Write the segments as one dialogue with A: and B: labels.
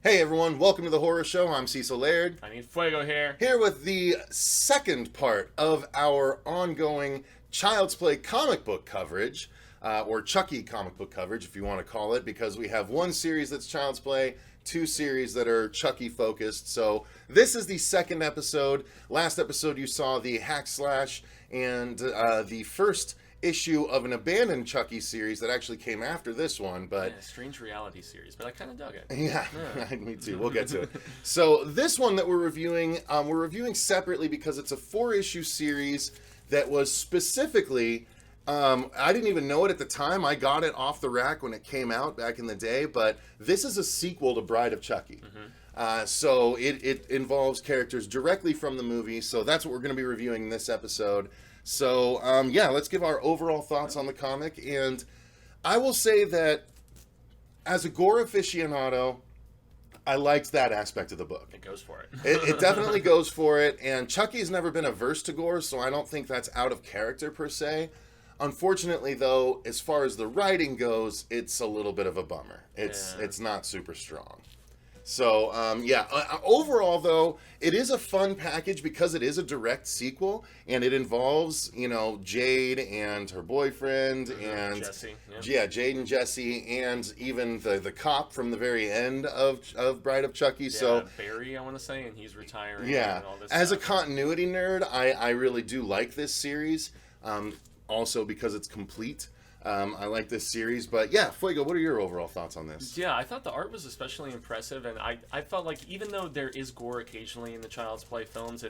A: Hey everyone, welcome to the Horror Show. I'm Cecil Laird.
B: Fuego here.
A: Here with the second part of our ongoing Child's Play comic book coverage, or Chucky comic book coverage, if you want to call it, because we have one series that's Child's Play, two series that are Chucky focused. So this is the second episode. Last episode you saw the hack slash and the first issue of an abandoned Chucky series that actually came after this one, but
B: strange reality series, but I kind of dug it.
A: Yeah, me too. We'll get to it. So this one that we're reviewing separately because it's a 4-issue series that was specifically, I didn't even know it at the time. I got it off the rack when it came out back in the day, but this is a sequel to Bride of Chucky. So it involves characters directly from the movie, so that's what we're going to be reviewing in this episode. So, let's give our overall thoughts on the comic. And I will say that as a gore aficionado, I liked that aspect of the book.
B: It goes for it.
A: It definitely goes for it. And Chucky's never been averse to gore, so I don't think that's out of character per se. Unfortunately, though, as far as the writing goes, it's a little bit of a bummer. It's not super strong. So, overall, though, it is a fun package because it is a direct sequel, and it involves, Jade and her boyfriend, and
B: Jesse.
A: Jade and Jesse, and even the cop from the very end of Bride of Chucky. So
B: Barry, I want to say, and he's retiring.
A: Yeah,
B: and all this
A: as
B: stuff.
A: a continuity nerd, I really do like this series, also because it's complete. I like this series, but Fuego, what are your overall thoughts on this?
B: Yeah, I thought the art was especially impressive, and I felt like even though there is gore occasionally in the Child's Play films,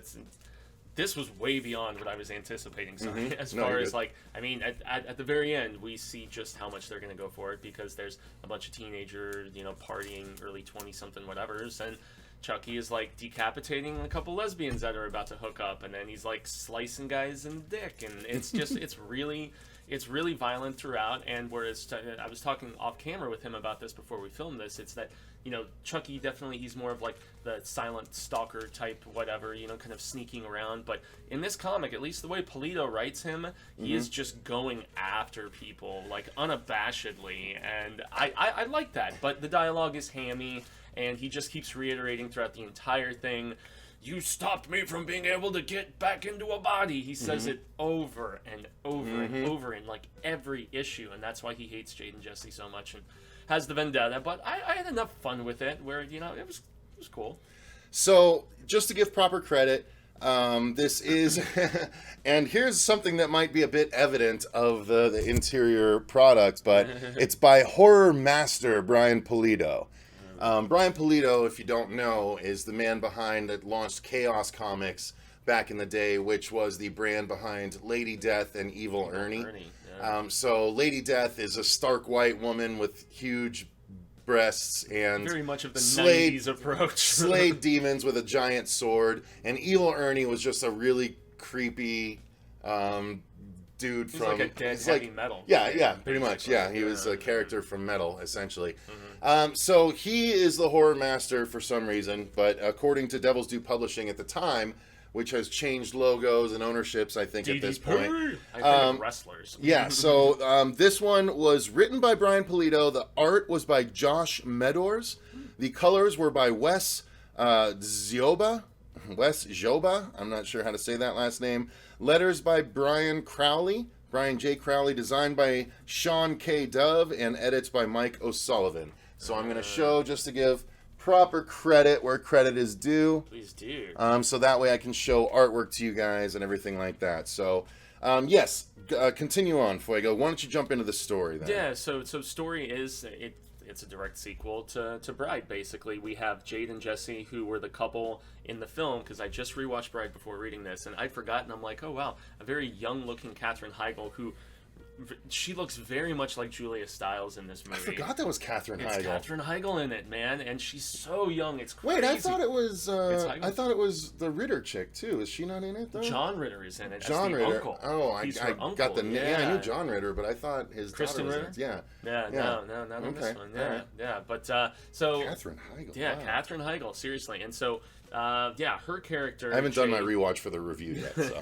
B: this was way beyond what I was anticipating. As far as at the very end, we see just how much they're going to go for it because there's a bunch of teenagers, partying, early 20-something whatevers, and Chucky is like decapitating a couple lesbians that are about to hook up, and then he's like slicing guys in the dick, and it's just it's really violent throughout. And whereas I was talking off camera with him about this before we filmed this, it's that Chucky definitely, he's more of like the silent stalker type whatever, kind of sneaking around. But in this comic, at least the way Polito writes him, he is just going after people like unabashedly, and I like that. But the dialogue is hammy, and he just keeps reiterating throughout the entire thing, "You stopped me from being able to get back into a body." He says it over and over and over in like every issue, and that's why he hates Jade and Jesse so much and has the vendetta. But I had enough fun with it where it was cool.
A: So just to give proper credit, this is, and here's something that might be a bit evident of the interior product, but it's by horror master Brian Polito. Brian Polito, if you don't know, is the man behind that launched Chaos Comics back in the day, which was the brand behind Lady Death and Evil Ernie. So Lady Death is a stark white woman with huge breasts and
B: very much of the 90s approach.
A: Slayed demons with a giant sword, and Evil Ernie was just a really creepy dude
B: He's
A: from
B: like a dead heavy metal.
A: Yeah, pretty much. Yeah, he was a character from Metal, essentially. So he is the horror master for some reason, but according to Devil's Due Publishing at the time, which has changed logos and ownerships, I think, at this point.
B: I think of wrestlers.
A: So this one was written by Brian Polito. The art was by Josh Medors. The colors were by Wes Zioba. I'm not sure how to say that last name. Letters by Brian J. Crowley, designed by Sean K. Dove, and edits by Mike O'Sullivan. So I'm going to show, just to give proper credit where credit is due.
B: Please do.
A: So that way I can show artwork to you guys and everything like that. So, continue on, Fuego. Why don't you jump into the story then?
B: Yeah, so story is, it's a direct sequel to Bride, basically. We have Jade and Jesse, who were the couple in the film, because I just rewatched Bride before reading this, and I'd forgotten. I'm like, oh wow, a very young-looking Katherine Heigl, who she looks very much like Julia Stiles in this movie.
A: I forgot that was Katherine Heigl.
B: It's Katherine Heigl in it, man, and she's so young. It's crazy.
A: Wait, I thought it was. I thought it was the Ritter chick too. Is she not in it though?
B: John Ritter is in it.
A: John
B: the
A: Ritter.
B: Uncle.
A: Oh,
B: He's
A: I
B: her
A: got the
B: uncle.
A: name. Yeah, I knew John Ritter, but I thought his
B: Kristen
A: daughter was in
B: Ritter?
A: it. Yeah.
B: No, not in this one. Yeah,
A: Right.
B: yeah. But so
A: Katherine Heigl.
B: yeah,
A: wow.
B: Katherine Heigl, seriously. And so Yeah, her character.
A: I haven't done my rewatch for the review yet. So.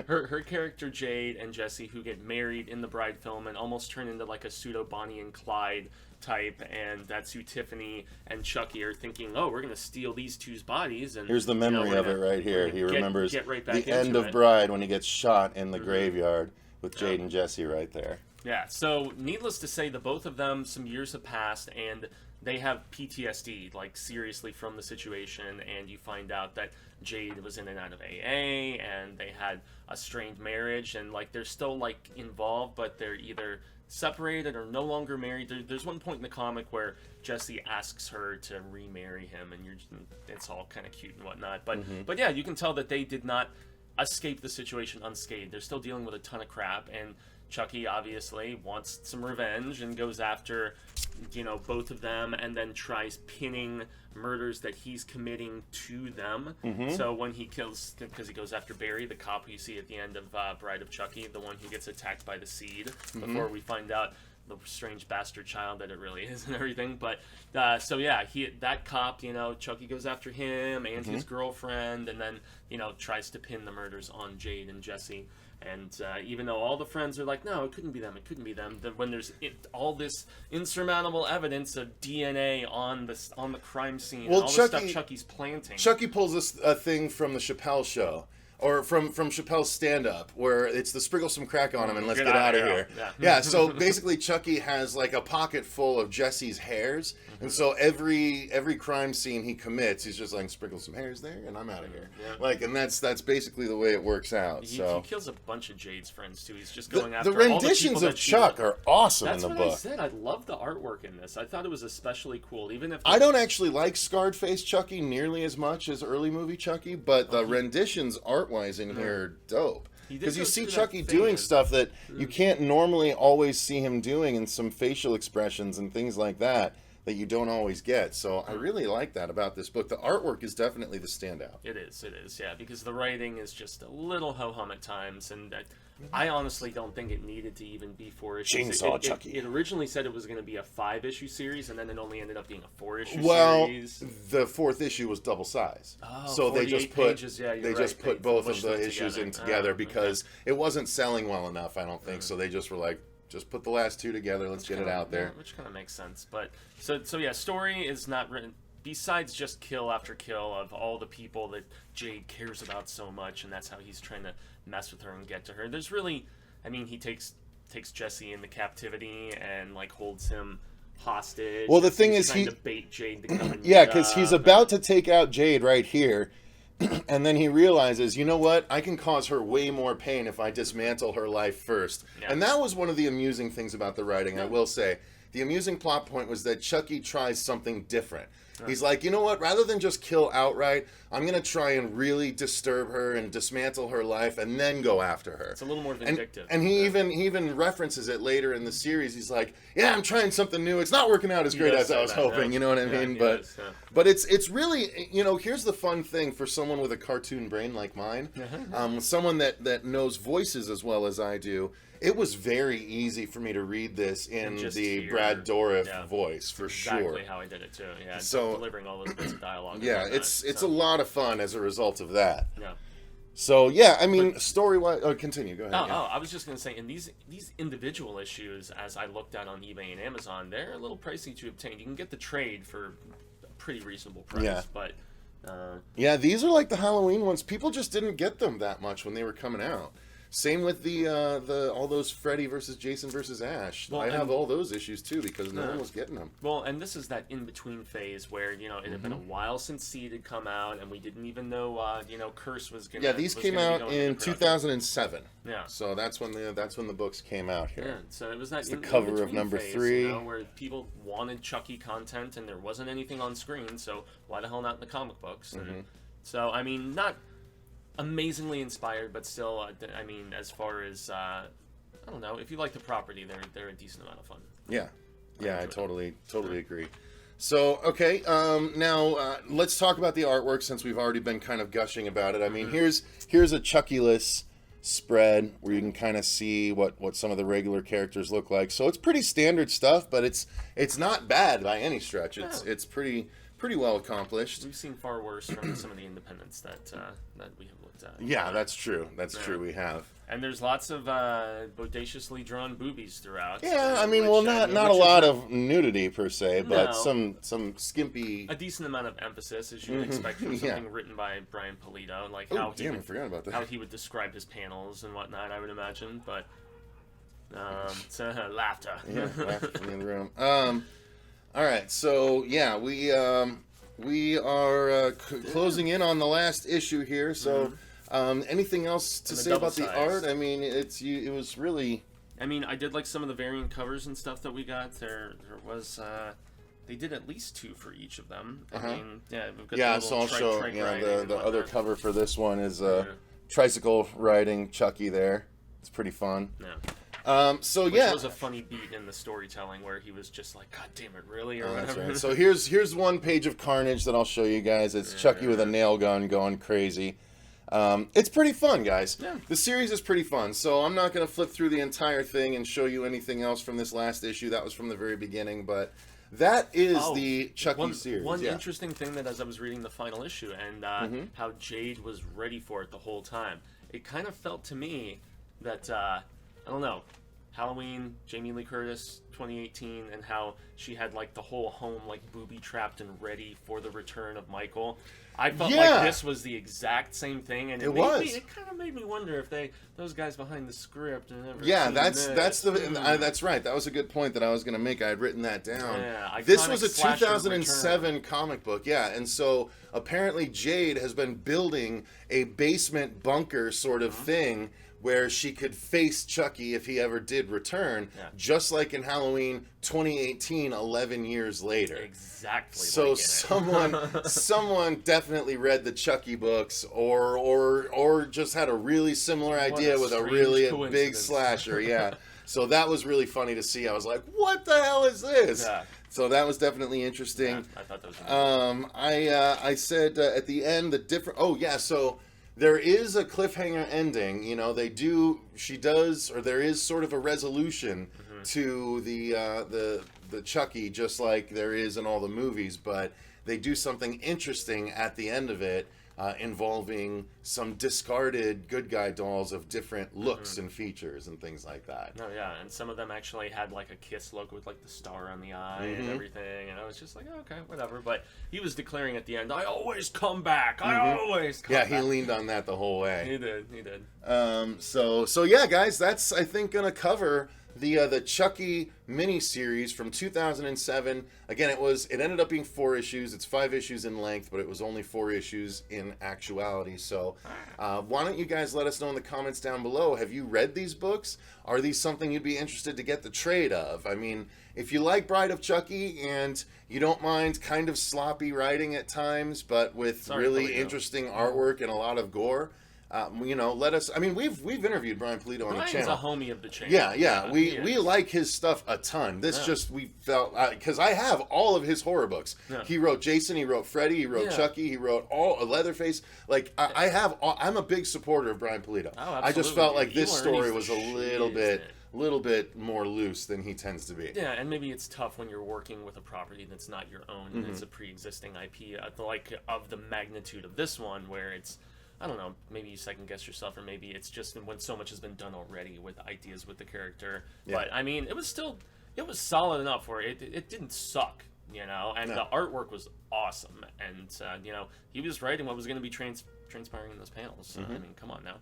B: her character Jade and Jesse, who get married in the Bride film and almost turn into like a pseudo Bonnie and Clyde type, and that's who Tiffany and Chucky are thinking. Oh, we're gonna steal these two's bodies. And
A: here's the memory of it right here. He remembers
B: right the
A: end of Bride when he gets shot in the graveyard with Jade and Jesse right there.
B: Yeah. So needless to say, the both of them, some years have passed, and they have PTSD, like seriously, from the situation, and you find out that Jade was in and out of AA, and they had a strained marriage, and like they're still like involved, but they're either separated or no longer married. There's one point in the comic where Jesse asks her to remarry him, and it's all kind of cute and whatnot. But yeah, you can tell that they did not escape the situation unscathed. They're still dealing with a ton of crap, and Chucky obviously wants some revenge and goes after, both of them, and then tries pinning murders that he's committing to them. So when he kills, because he goes after Barry, the cop who you see at the end of Bride of Chucky, the one who gets attacked by the seed, before we find out the strange bastard child that it really is and everything. But so yeah, that cop, Chucky goes after him and his girlfriend, and then tries to pin the murders on Jade and Jesse. And even though all the friends are like, no, it couldn't be them, when there's all this insurmountable evidence of DNA on the crime scene, and all the stuff Chucky's planting.
A: Chucky pulls this thing from the Chappelle show. Or from Chappelle's stand-up, where it's the sprinkle some crack on him and let's get out of here. Yeah, so basically Chucky has like a pocket full of Jesse's hairs, and so every crime scene he commits, he's just like, sprinkle some hairs there, and I'm out of here. Yeah. Like, and that's basically the way it works out. He
B: kills a bunch of Jade's friends too. He's just going after
A: the renditions of Chuck are awesome in the book.
B: That's what I said. I love the artwork in this. I thought it was especially cool, even if
A: I don't actually like scarred face Chucky nearly as much as early movie Chucky, but the renditions art-wise in here are dope. Because you see Chucky doing stuff that you can't normally always see him doing, and some facial expressions and things like that you don't always get. So I really like that about this book. The artwork is definitely the standout.
B: It is, yeah, because the writing is just a little ho-hum at times, and I honestly don't think it needed to even be 4 issues.
A: Chucky.
B: It originally said it was going to be a 5-issue series, and then it only ended up being a 4-issue series.
A: Well, the 4th issue was double size.
B: Oh,
A: so they just put
B: put
A: both of the issues in together because it wasn't selling well enough, I don't think. So they just were like, just put the last 2 together, let's get it out there.
B: Which kind of makes sense. But so yeah, story is not written besides just kill after kill of all the people that Jade cares about so much, and that's how he's trying to mess with her and get to her. There's really, he takes Jesse into captivity and like holds him hostage.
A: Well, the thing is,
B: trying to bait Jade to come and
A: because he's about to take out Jade right here. And then he realizes, you know what? I can cause her way more pain if I dismantle her life first. Yeah. And that was one of the amusing things about the writing, I will say. The amusing plot point was that Chucky tries something different. He's like, you know what? Rather than just kill outright, I'm going to try and really disturb her and dismantle her life and then go after her.
B: It's a little more vindictive.
A: And he even references it later in the series. He's like, yeah, I'm trying something new. It's not working out as great as I was hoping. You know what I mean? But it's really, here's the fun thing for someone with a cartoon brain like mine, someone that knows voices as well as I do. It was very easy for me to read this in the Brad Dourif voice, for sure.
B: Exactly how I did it, too. Yeah,
A: so
B: delivering all those bits of dialogue.
A: Yeah, it's a lot of fun as a result of that.
B: Yeah.
A: So, yeah, story-wise... Oh, continue. Go ahead.
B: I was just going to say, in these individual issues, as I looked at on eBay and Amazon, they're a little pricey to obtain. You can get the trade for a pretty reasonable price, but...
A: yeah, these are like the Halloween ones. People just didn't get them that much when they were coming out. Same with the all those Freddy versus Jason versus Ash. I have all those issues too because no one was getting them.
B: Well, and this is that in between phase where it had been a while since Seed had come out, and we didn't even know Curse was gonna.
A: Yeah, these came out in 2007. Yeah, so that's when the books came out here.
B: Yeah, so it was that
A: the cover of number
B: phase,
A: 3,
B: where people wanted Chucky content and there wasn't anything on screen. So why the hell not in the comic books? And so not amazingly inspired, but still, as far as I don't know, if you like the property, they're a decent amount of fun. Yeah, I totally agree.
A: So okay, now let's talk about the artwork since we've already been kind of gushing about it. Here's a Chucky-less spread where you can kind of see what some of the regular characters look like. So it's pretty standard stuff, but it's not bad by any stretch. It's pretty pretty well accomplished.
B: We've seen far worse from some of the independents that we have looked at.
A: Yeah, that's true. That's true. We have.
B: And there's lots of bodaciously drawn boobies throughout.
A: Yeah, I mean, not a lot of nudity per se, but some skimpy.
B: A decent amount of emphasis, as you would expect from something written by Brian Polito, like
A: I forgot about that.
B: How he would describe his panels and whatnot. I would imagine, but it's laughter.
A: Yeah, laughter from the room. All right, so yeah, we are closing in on the last issue here, so. Anything else to say about the art? I mean, it was really.
B: I mean, I did like some of the variant covers and stuff that we got. There was. They did at least 2 for each of them. I mean, we've got
A: so I'll show. The other cover for this one is tricycle riding Chucky. There, it's pretty fun.
B: Yeah.
A: Which
B: was a funny beat in the storytelling where he was just like, "God damn it, really?" or whatever.
A: Right. So here's one page of carnage that I'll show you guys. It's Chucky with a nail gun going crazy. It's pretty fun, guys.
B: Yeah.
A: The series is pretty fun, so I'm not going to flip through the entire thing and show you anything else from this last issue. That was from the very beginning, but that is the Chucky series.
B: One interesting thing that as I was reading the final issue and how Jade was ready for it the whole time, it kind of felt to me that, I don't know, Halloween, Jamie Lee Curtis, 2018, and how she had like the whole home like booby-trapped and ready for the return of Michael. I felt like this was the exact same thing, and it kind of made me wonder if those guys behind the script and everything.
A: Yeah, that's right. That was a good point that I was going to make. I had written that down.
B: Yeah,
A: this was a 2007 comic book, and so apparently Jade has been building a basement bunker sort of thing where she could face Chucky if he ever did return, just like in Halloween 2018, 11 years later.
B: Exactly.
A: So someone definitely read the Chucky books, or just had a really similar idea with a really big slasher. Yeah. So that was really funny to see. I was like, "What the hell is this?" Yeah. So that was definitely interesting.
B: Yeah, I thought that was really
A: I said at the end the different. Oh yeah, so. There is a cliffhanger ending, there is sort of a resolution to the Chucky, just like there is in all the movies, but they do something interesting at the end of it, involving some discarded good guy dolls of different looks and features and things like that.
B: Oh yeah, and some of them actually had like a kiss look with like the star on the eye and everything, and I was just like, okay, whatever. But he was declaring at the end, "I always come back. I always come back."
A: Yeah, he leaned on that the whole way.
B: He did.
A: So yeah, guys, that's I think gonna cover the Chucky mini-series from 2007. Again, it ended up being 4 issues. It's 5 issues in length, but it was only 4 issues in actuality. So why don't you guys let us know in the comments down below, have you read these books? Are these something you'd be interested to get the trade of? I mean, if you like Bride of Chucky and you don't mind kind of sloppy writing at times, but with really interesting artwork and a lot of gore, let us. I mean, we've interviewed Brian Polito on the channel.
B: Brian's a homie of the channel.
A: Yeah. We like his stuff a ton. This just we felt because I have all of his horror books. Yeah. He wrote Jason. He wrote Freddy. He wrote Chucky. He wrote Leatherface. Like I have. I'm a big supporter of Brian Polito.
B: Oh,
A: I just felt like this story was a little bit more loose than he tends to be.
B: Yeah, and maybe it's tough when you're working with a property that's not your own and it's a pre-existing IP, like of the magnitude of this one, where it's. I don't know, maybe you second guess yourself, or maybe it's just when so much has been done already with ideas with the character. Yeah. But, I mean, it was solid enough for it. It didn't suck, and the artwork was awesome. And, he was writing what was going to be transpiring in those panels. So, I mean, come on now.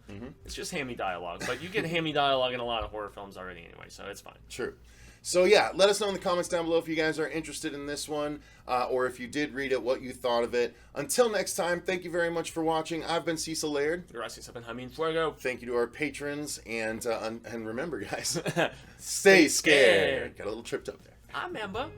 B: It's just hammy dialogue, but you get hammy dialogue in a lot of horror films already anyway, so it's fine.
A: True. So yeah, let us know in the comments down below if you guys are interested in this one, or if you did read it, what you thought of it. Until next time, thank you very much for watching. I've been Cecil Laird.
B: Gracias, Jaime Fuego.
A: Thank you to our patrons, and remember, guys, stay scared. Got a little tripped up there.
B: I remember.